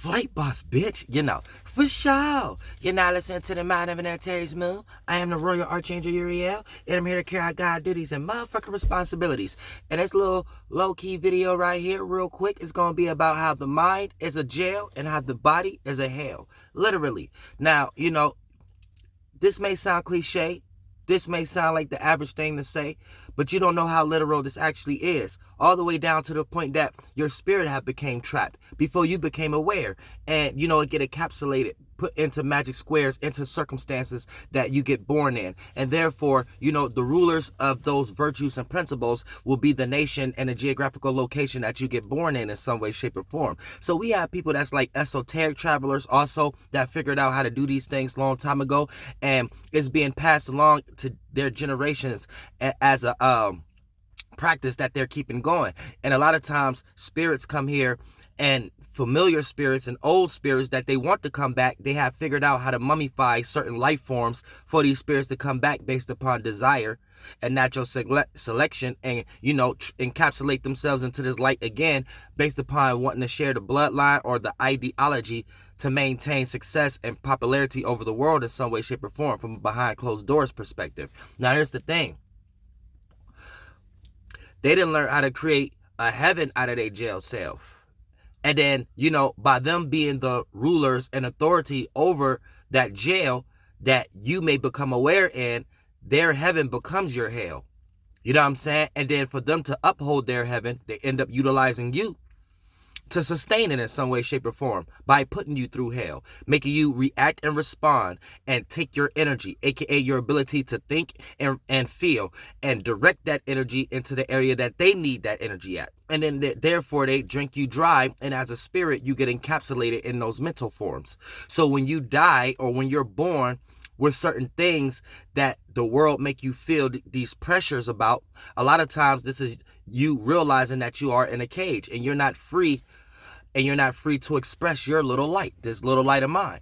Flight boss, bitch. For sure. You're now listening to the Mind of an Antares Moon. I am the Royal Archangel Uriel, and I'm here to carry out God duties and motherfucking responsibilities. And this little low-key video right here, real quick, is going to be about how the mind is a jail and how the body is a hell. Literally. Now, this may sound cliche. This may sound like the average thing to say, but you don't know how literal this actually is. All the way down to the point that your spirit have became trapped before you became aware. And, it get encapsulated, put into magic squares, into circumstances that you get born in. And therefore, the rulers of those virtues and principles will be the nation and the geographical location that you get born in some way, shape, or form. So we have people that's like esoteric travelers also that figured out how to do these things long time ago. And it's being passed along to their generations as a practice that they're keeping going. And a lot of times spirits come here, and familiar spirits and old spirits that they want to come back, they have figured out how to mummify certain life forms for these spirits to come back based upon desire and natural selection, and encapsulate themselves into this light again based upon wanting to share the bloodline or the ideology to maintain success and popularity over the world in some way, shape, or form from a behind closed doors perspective. Now here's the thing. They didn't learn how to create a heaven out of their jail cell. And then, by them being the rulers and authority over that jail that you may become aware in, their heaven becomes your hell. You know what I'm saying? And then for them to uphold their heaven, they end up utilizing you to sustain it in some way, shape, or form by putting you through hell, making you react and respond and take your energy, aka your ability to think and feel, and direct that energy into the area that they need that energy at. And then therefore they drink you dry, and as a spirit you get encapsulated in those mental forms. So when you die or when you're born with certain things that the world make you feel these pressures about, a lot of times this is you realizing that you are in a cage and you're not free. And you're not free to express your little light, this little light of mine.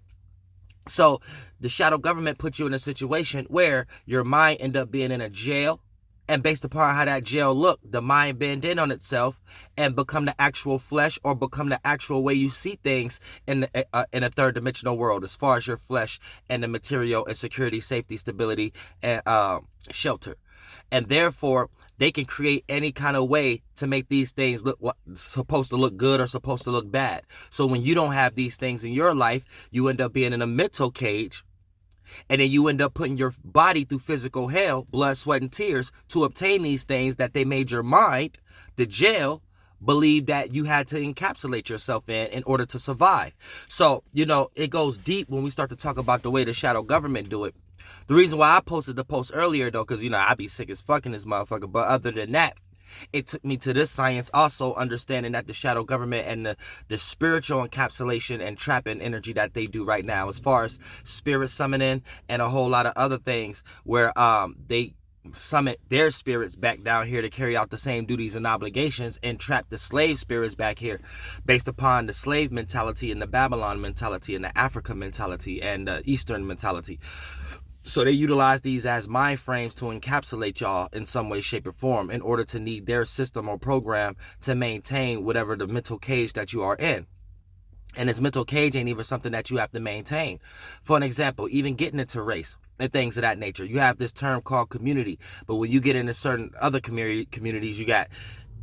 So the shadow government put you in a situation where your mind end up being in a jail. And based upon how that jail looked, the mind bend in on itself and become the actual flesh, or become the actual way you see things in a third dimensional world, as far as your flesh and the material and security, safety, stability, and shelter. And therefore, they can create any kind of way to make these things look supposed to look good or supposed to look bad. So when you don't have these things in your life, you end up being in a mental cage. And then you end up putting your body through physical hell, blood, sweat, and tears to obtain these things that they made your mind, the jail, believe that you had to encapsulate yourself in order to survive. So, it goes deep when we start to talk about the way the shadow government do it. The reason why I posted the post earlier, though, because, I be sick as fucking this motherfucker. But other than that, it took me to this science also, understanding that the shadow government and the spiritual encapsulation and trapping energy that they do right now, as far as spirit summoning and a whole lot of other things where they summon their spirits back down here to carry out the same duties and obligations, and trap the slave spirits back here based upon the slave mentality and the Babylon mentality and the Africa mentality and the Eastern mentality. So they utilize these as mind frames to encapsulate y'all in some way, shape, or form in order to need their system or program to maintain whatever the mental cage that you are in. And this mental cage ain't even something that you have to maintain. For an example, even getting into race and things of that nature, you have this term called community. But when you get into certain other communities, you got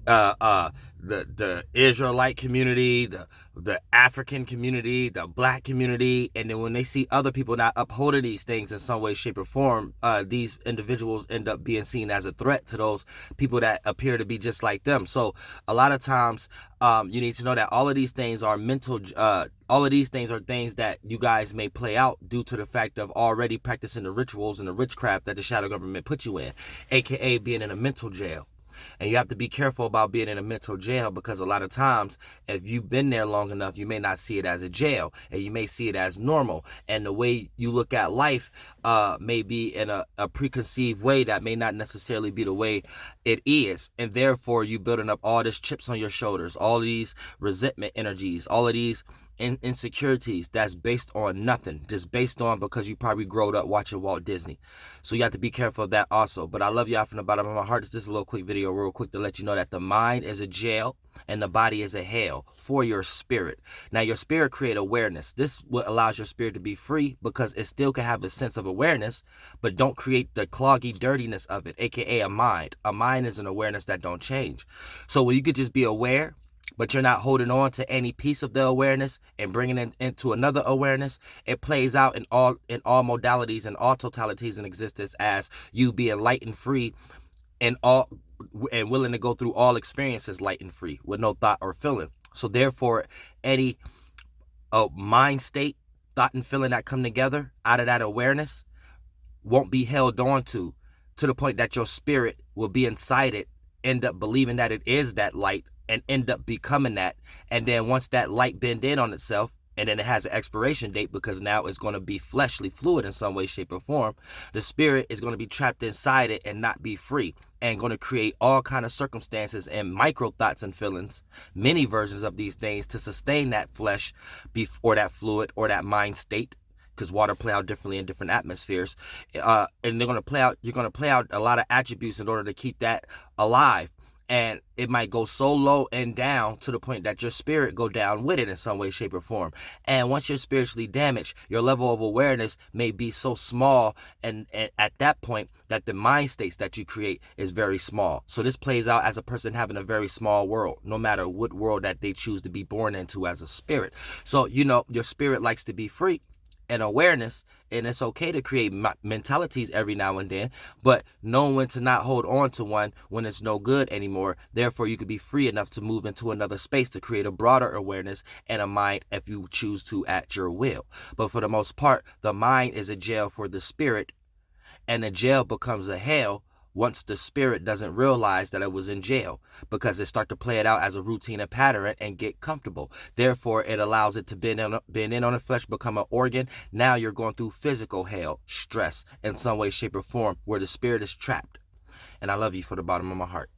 the Israelite community, the African community, the black community, and then when they see other people not upholding these things in some way, shape, or form, these individuals end up being seen as a threat to those people that appear to be just like them. So a lot of times, you need to know that all of these things are mental. All of these things are things that you guys may play out due to the fact of already practicing the rituals and the witchcraft that the shadow government put you in, aka being in a mental jail. And you have to be careful about being in a mental jail, because a lot of times, if you've been there long enough, you may not see it as a jail, and you may see it as normal. And the way you look at life may be in a preconceived way that may not necessarily be the way it is. And therefore, you building up all these chips on your shoulders, all these resentment energies, all of these insecurities that's based on nothing, just based on because you probably growed up watching Walt Disney. So you have to be careful of that also. But I love y'all from the bottom of my heart. It's just a little quick video video real quick to let you know that the mind is a jail and the body is a hell for your spirit. Now, your spirit create awareness. This what allows your spirit to be free, because it still can have a sense of awareness, but don't create the cloggy dirtiness of it, aka a mind. A mind is an awareness that don't change. So when you could just be aware, but you're not holding on to any piece of the awareness and bringing it into another awareness, it plays out in all modalities and all totalities in existence as you being light and free and willing to go through all experiences light and free with no thought or feeling. So therefore, any mind state, thought and feeling that come together out of that awareness won't be held on to the point that your spirit will be inside it, end up believing that it is that light, and end up becoming that. And then once that light bend in on itself, and then it has an expiration date, because now it's going to be fleshly fluid in some way, shape, or form, the spirit is going to be trapped inside it and not be free, and going to create all kind of circumstances and micro thoughts and feelings, many versions of these things, to sustain that flesh or that fluid or that mind state, because water play out differently in different atmospheres. And you're going to play out a lot of attributes in order to keep that alive. And it might go so low and down to the point that your spirit go down with it in some way, shape, or form. And once you're spiritually damaged, your level of awareness may be so small, and at that point that the mind states that you create is very small. So this plays out as a person having a very small world, no matter what world that they choose to be born into as a spirit. So, your spirit likes to be free and awareness, and it's okay to create mentalities every now and then, but know when to not hold on to one when it's no good anymore. Therefore, you could be free enough to move into another space to create a broader awareness and a mind if you choose to at your will. But for the most part, the mind is a jail for the spirit, and the jail becomes a hell once the spirit doesn't realize that it was in jail, because it starts to play it out as a routine and pattern and get comfortable. Therefore, it allows it to bend in on the flesh, become an organ. Now you're going through physical hell, stress in some way, shape, or form, where the spirit is trapped. And I love you from the bottom of my heart.